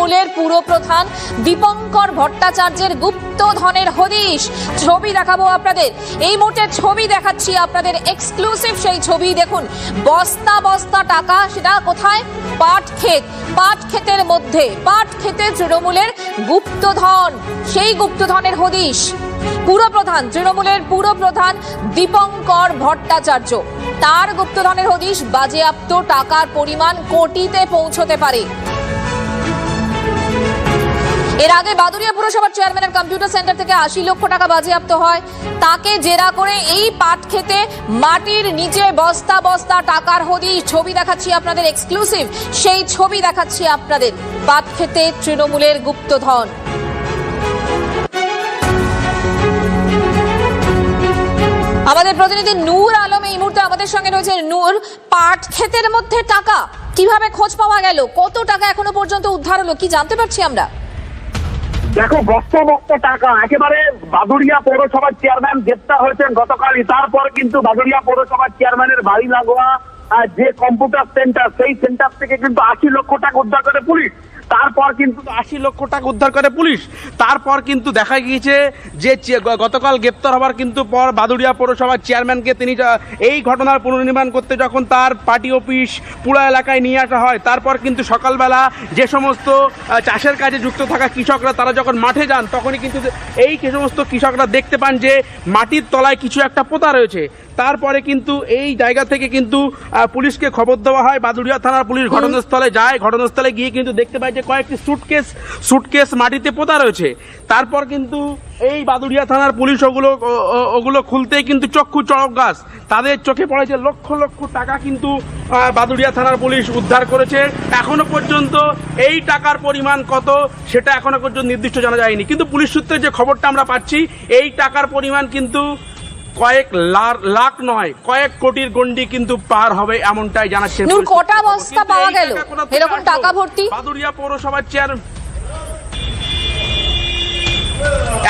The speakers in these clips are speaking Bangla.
তৃণমূলের পুরপ্রধান দীপঙ্কর ভট্টাচার্যের গুপ্তধনের হদিশ। ছবি দেখাবো আপনাদের, এই মুহূর্তে ছবি দেখাচ্ছি আপনাদের, এক্সক্লুসিভ সেই ছবি দেখুন। বস্তা বস্তা টাকা, সেটা কোথায়? পাট ক্ষেত, পাট ক্ষেতের মধ্যে, পাট ক্ষেতে তৃণমূলের গুপ্তধন, সেই গুপ্তধনের হদিশ। পুরপ্রধান, তৃণমূলের পুরপ্রধান দীপঙ্কর ভট্টাচার্য, তার গুপ্তধনের হদিশ। বাজেয়াপ্ত টাকার পরিমাণ কোটিতে পৌঁছতে পারে। এর আগে বাদুড়িয়া পুরসভার চেয়ারম্যানের কম্পিউটার সেন্টার থেকে 80 লক্ষ টাকা বাজেয়াপ্ত হয়। তাকে জেরা করে এই পাট খেতে মাটির নিচে বস্তা বস্তা টাকার হদিশ। ছবি দেখাচ্ছি আপনাদের, এক্সক্লুসিভ সেই ছবি দেখাচ্ছি আপনাদের। পাট খেতে তৃণমূলের গুপ্তধন। আমাদের প্রতিনিধি নূর আলম এই মুহূর্তে আমাদের সঙ্গে রয়েছে। নূর, পাট ক্ষেতের মধ্যে টাকা কিভাবে খোঁজ পাওয়া গেল? কত টাকা এখনো পর্যন্ত উদ্ধার হলো, কি জানতে পারছি আমরা? দেখো, বস্তা বস্তা টাকা, একেবারে বাদুড়িয়া পৌরসভার চেয়ারম্যান গ্রেপ্তার হয়েছেন গতকালই। তারপর কিন্তু বাদুড়িয়া পৌরসভার চেয়ারম্যানের বাড়ি লাগোয়া যে কম্পিউটার সেন্টার, সেই সেন্টার থেকে কিন্তু 80 লক্ষ টাকা উদ্ধার করে পুলিশ। তারপর কিন্তু 80 লক্ষ টাকা উদ্ধার করে পুলিশ। তারপর কিন্তু দেখা গিয়েছে যে গতকাল গ্রেপ্তার হওয়ার কিন্তু পর বাদুড়িয়া পৌরসভার চেয়ারম্যানকে তিনি এই ঘটনার পুনর্নির্মাণ করতে যখন তার পার্টি অফিস পুরা এলাকায় নিয়ে আসা হয়, তারপর কিন্তু সকালবেলা যে সমস্ত চাষের কাজে যুক্ত থাকা কৃষকরা তারা যখন মাঠে যান, তখনই কিন্তু এই সমস্ত কৃষকরা দেখতে পান যে মাটির তলায় কিছু একটা পোতা রয়েছে। তারপরে কিন্তু এই জায়গা থেকে কিন্তু পুলিশকে খবর দেওয়া হয়। বাদুড়িয়া থানার পুলিশ ঘটনাস্থলে যায়। ঘটনাস্থলে গিয়ে কিন্তু দেখতে পায় যে কয়েকটি সুটকেস মাটিতে পোতা রয়েছে। তারপর কিন্তু এই বাদুড়িয়া থানার পুলিশ ওগুলো খুলতেই কিন্তু চক্ষু চড়ক গাছ, তাদের চোখে পড়ে যে লক্ষ লক্ষ টাকা কিন্তু বাদুড়িয়া থানার পুলিশ উদ্ধার করেছে। এখনো পর্যন্ত এই টাকার পরিমাণ কত সেটা এখনো পর্যন্ত নির্দিষ্ট জানা যায়নি, কিন্তু পুলিশ সূত্রে যে খবরটা আমরা পাচ্ছি, এই টাকার পরিমাণ কিন্তু কয়েক লাখ নয়, কয়েক কোটির গন্ডি কিন্তু পার হবে, এমনটাই জানাচ্ছে। কটা বস্তা পাওয়া গেল এরকম টাকা ভর্তি? বাদুড়িয়া পৌরসভার চেয়ারম্যান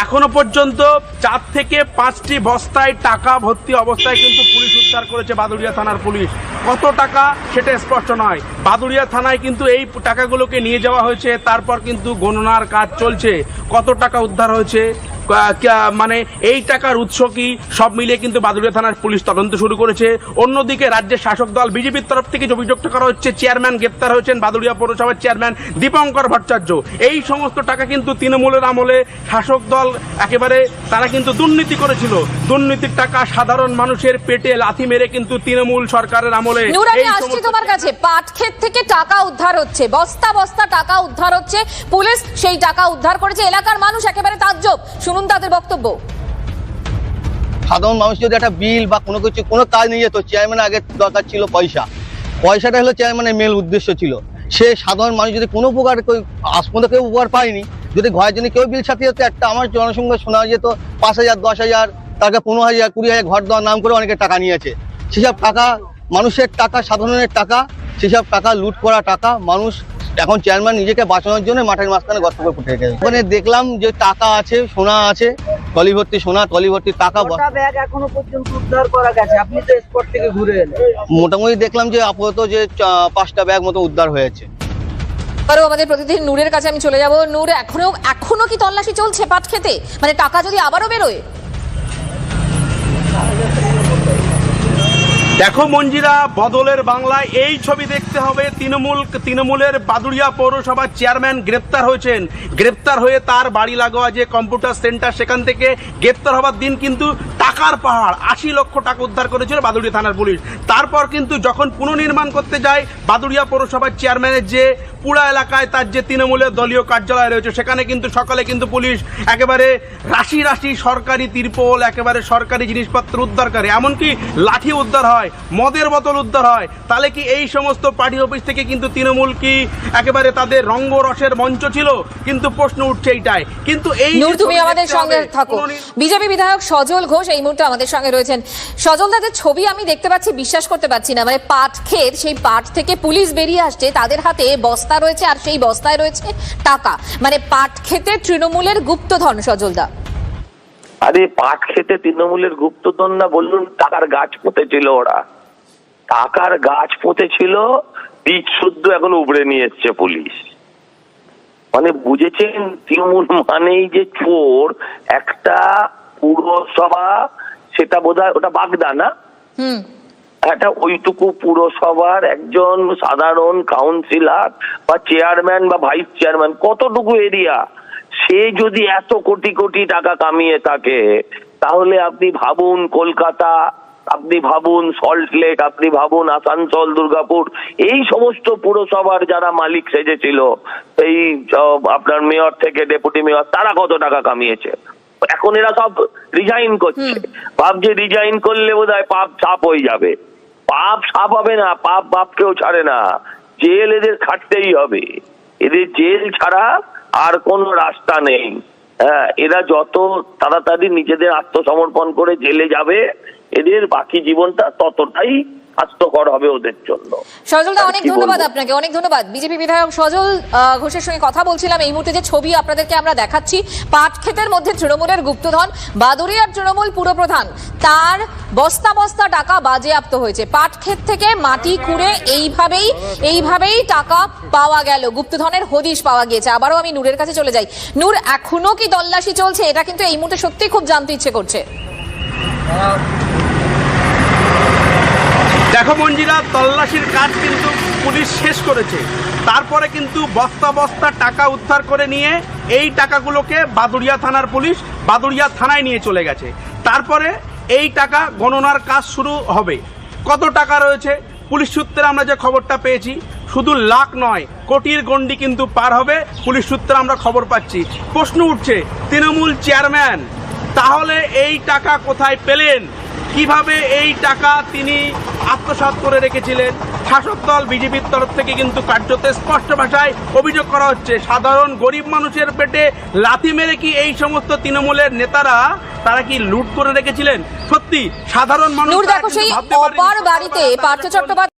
এখনো পর্যন্ত 4 থেকে 5টি বস্তায় টাকা ভর্তি অবস্থায় কিন্তু পুলিশ উদ্ধার করেছে বাদুড়িয়া থানার পুলিশ। কত টাকা সেটা স্পষ্ট নয়। বাদুড়িয়া থানায় কিন্তু এই টাকাগুলোকে নিয়ে যাওয়া হয়েছে, তারপর কিন্তু গণনার কাজ চলছে। কত টাকা উদ্ধার হয়েছে, মানে এই টাকার উৎস কি, সব মিলিয়ে কিন্তু বাদুড়িয়া থানার পুলিশ তদন্ত শুরু করেছে। অন্যদিকে রাজ্যের শাসক দল বিজেপির তরফ থেকে অভিযোগ করা হচ্ছে চেয়ারম্যান গ্রেপ্তার হয়েছেন বাদুড়িয়া পৌরসভার চেয়ারম্যান দীপঙ্কর ভট্টাচার্য। এই সমস্ত টাকা কিন্তু তৃণমূলের আমলে শাসক দল একেবারে তারা কিন্তু দুর্নীতি করেছিল। দুর্নীতির টাকা সাধারণ মানুষের পেটে লাথি মেরে কিন্তু তৃণমূল সরকারের আমলে। আসছি তোমার কাছে, পাট ক্ষেত থেকে টাকা উদ্ধার হচ্ছে, বস্তা বস্তা টাকা উদ্ধার হচ্ছে, পুলিশ সেই টাকা উদ্ধার করেছে। এলাকার মানুষ একেবারে তাজ্জব, শুনুন তাদের বক্তব্য। সাধারণ মানুষ যদি একটা বিল বা কোনো কিছু কোনো কাজ নিয়ে যেত, চেয়ারম্যান আগে দরকার ছিল পয়সাটা হলো চেয়ারম্যানের মেন উদ্দেশ্য ছিল। সে সাধারণ মানুষ যদি কোনো উপকার আজ পর্যন্ত কেউ উপকার পায়নি। যদি ঘরের জন্য কেউ বিল ছাপিয়ে যেত, একটা আমার জনসংখ্যা শোনা যেত 5,000, 10,000, তাকে 15,000, 20,000 ঘর দেওয়ার নাম করে অনেকে টাকা নিয়েছে। সেসব টাকা মানুষের টাকা, সাধারণের টাকা, সেসব টাকা লুট করা টাকা মানুষ এখন চেয়ারম্যান নিজেকে বাঁচানোর জন্য মাঠের মাঝখানে গর্ত করে ফুটে গেছে। ওখানে দেখলাম যে টাকা আছে, সোনা আছে, টলি ভর্তি সোনা, টলি ভর্তি টাকা। ব্যাগ এখনো পর্যন্ত উদ্ধার করা গেছে? আপনি তো স্পট থেকে ঘুরে এলেন। মোটামুটি দেখলাম যে আপাতত যে 5টা ব্যাগ মতো উদ্ধার হয়েছে। আরো আমাদের প্রতিদিন নূরের কাছে আমি চলে যাব। নূর, এখনো কি তল্লাশি চলছে পাট খেতে? মানে টাকা যদি আবারও বেরোয়? দেখো মঞ্জিরা, বদলের বাংলায় এই ছবি দেখতে হবে। তৃণমূলের বাদুড়িয়া পৌরসভার চেয়ারম্যান গ্রেপ্তার হয়েছেন। গ্রেপ্তার হয়ে তার বাড়ি লাগোয়া যে কম্পিউটার সেন্টার, সেখান থেকে গ্রেপ্তার হবার দিন কিন্তু টাকার পাহাড় 80 লক্ষ টাকা উদ্ধার করেছিল বাদুড়িয়া থানার পুলিশ। তারপর কিন্তু যখন পুনর্নির্মাণ করতে যায় বাদুড়িয়া পৌরসভার চেয়ারম্যানের যে পুরা এলাকায় তার যে তৃণমূলের দলীয় কার্যালয় রয়েছে, সেখানে কিন্তু সকালে কিন্তু পুলিশ একেবারে রাশি রাশি সরকারি তিরপল, একেবারে সরকারি জিনিসপত্র উদ্ধার করে, এমনকি লাঠি উদ্ধার হয়, মদের বোতল উদ্ধার হয়। তাহলে কি এই সমস্ত পার্টি অফিস থেকে কিন্তু তৃণমূল কি একেবারে তাদের রঙ্গরসের মঞ্চ ছিল? কিন্তু প্রশ্ন উঠছে এইটাই। কিন্তু এই তুমি আমাদের সঙ্গে থাকো। বিজেপি বিধায়ক সজল ঘোষ এই মুহূর্তে আমাদের সঙ্গে রয়েছেন। সজল দাদের ছবি আমি দেখতে পাচ্ছি, বিশ্বাস করতে পারছি না। মানে পাট ক্ষেত, সেই পাট থেকে পুলিশ বেরিয়ে আসছে, তাদের হাতে বস্তা রয়েছে, আর সেই বস্তায় রয়েছে টাকা। মানে পাট ক্ষেতে তৃণমূলের গুপ্তধন। সজল দা, আরে পাট খেতে তৃণমূলের গুপ্তধন না, বলুন টাকার গাছ পুঁতেছিল ওরা। টাকার গাছ পুঁতেছিল, বীজ শুদ্ধ এখন উবড়ে নিয়ে এসছে পুলিশ। মানে বুঝেছেন, তৃণমূল মানেই যে চোর। একটা পুরসভা, সেটা বোধহয় ওটা বাগদা না, হুম, একটা ওইটুকু পুরসভার একজন সাধারণ কাউন্সিলর বা চেয়ারম্যান বা ভাইস চেয়ারম্যান, কতটুকু এরিয়া, সে যদি এত কোটি কোটি টাকা কামিয়ে থাকে, তাহলে আপনি ভাবুন কলকাতা, আপনি ভাবুন সল্টলেক, আপনি ভাবুন আসানসোল, দুর্গাপুর, এই সমস্ত পুরসভার যারা মালিক সেজেছিল, এই আপনার মেয়র থেকে ডেপুটি মেয়র, তারা কত টাকা কামিয়েছে। এখন এরা সব রিজাইন করছে, ভাবছে রিজাইন করলে বোধহয় পাপ সাপ হয়ে যাবে। পাপ সাপ হবে না, পাপ বাপকেও ছাড়ে না, জেল এদের খাটতেই হবে, এদের জেল ছাড়া আর কোনো রাস্তা নেই। হ্যাঁ, এরা যত তাড়াতাড়ি নিজেদের আত্মসমর্পণ করে জেলে যাবে, এদের বাকি জীবনটা ততটাই স্বাস্থ্যকর হবে ওদের জন্য। সজল দা, অনেক ধন্যবাদ আপনাকে, অনেক ধন্যবাদ। বিজেপি বিধায়ক সজল ঘোষের সঙ্গে কথা বলছিলাম। এই মুহূর্তে যে ছবি আপনাদেরকে আমরা দেখাচ্ছি, পাট ক্ষেতের মধ্যে তৃণমূলের গুপ্তধন, বাদুড়িয়ার তৃণমূল পুরপ্রধান, তার বস্তা বস্তা টাকা বাজেয়াপ্ত হয়েছে। পাট ক্ষেত থেকে মাটি খুঁড়ে এইভাবেই টাকা পাওয়া গেল, গুপ্তধনের হদিশ পাওয়া গিয়েছে। আবারও আমি নূরের কাছে চলে যাই। নূর, এখনো কি তল্লাশি চলছে? এটা কিন্তু এই মুহূর্তে সত্যি খুব জানতে ইচ্ছে করছে। দেখো মঞ্জিরা, তল্লাশির কাজ কিন্তু পুলিশ শেষ করেছে। তারপরে কিন্তু বস্তা বস্তা টাকা উদ্ধার করে নিয়ে এই টাকাগুলোকে বাদুড়িয়া থানার পুলিশ বাদুড়িয়া থানায় নিয়ে চলে গেছে। তারপরে এই টাকা গণনার কাজ শুরু হবে। কত টাকা রয়েছে, পুলিশ সূত্রে আমরা যে খবরটা পেয়েছি, শুধু লাখ নয়, কোটির গণ্ডি কিন্তু পার হবে। পুলিশ সূত্রে আমরা খবর পাচ্ছি। প্রশ্ন উঠছে, তৃণমূল চেয়ারম্যান তাহলে এই টাকা কোথায় পেলেন? কিভাবে এই টাকা তিনি আত্মসাৎ করে রেখেছিলেন? শাসক দল বিজেপির তরফ থেকে কিন্তু কার্যত স্পষ্ট ভাষায় অভিযোগ করা হচ্ছে, সাধারণ গরিব মানুষের পেটে লাথি মেরে কি এই সমস্ত তৃণমূলের নেতারা তারা কি লুট করে রেখেছিলেন? সত্যি সাধারণ মানুষ নূর, দেখো সেই অপার বাড়িতে পার্থ চট্টোপাধ্যায়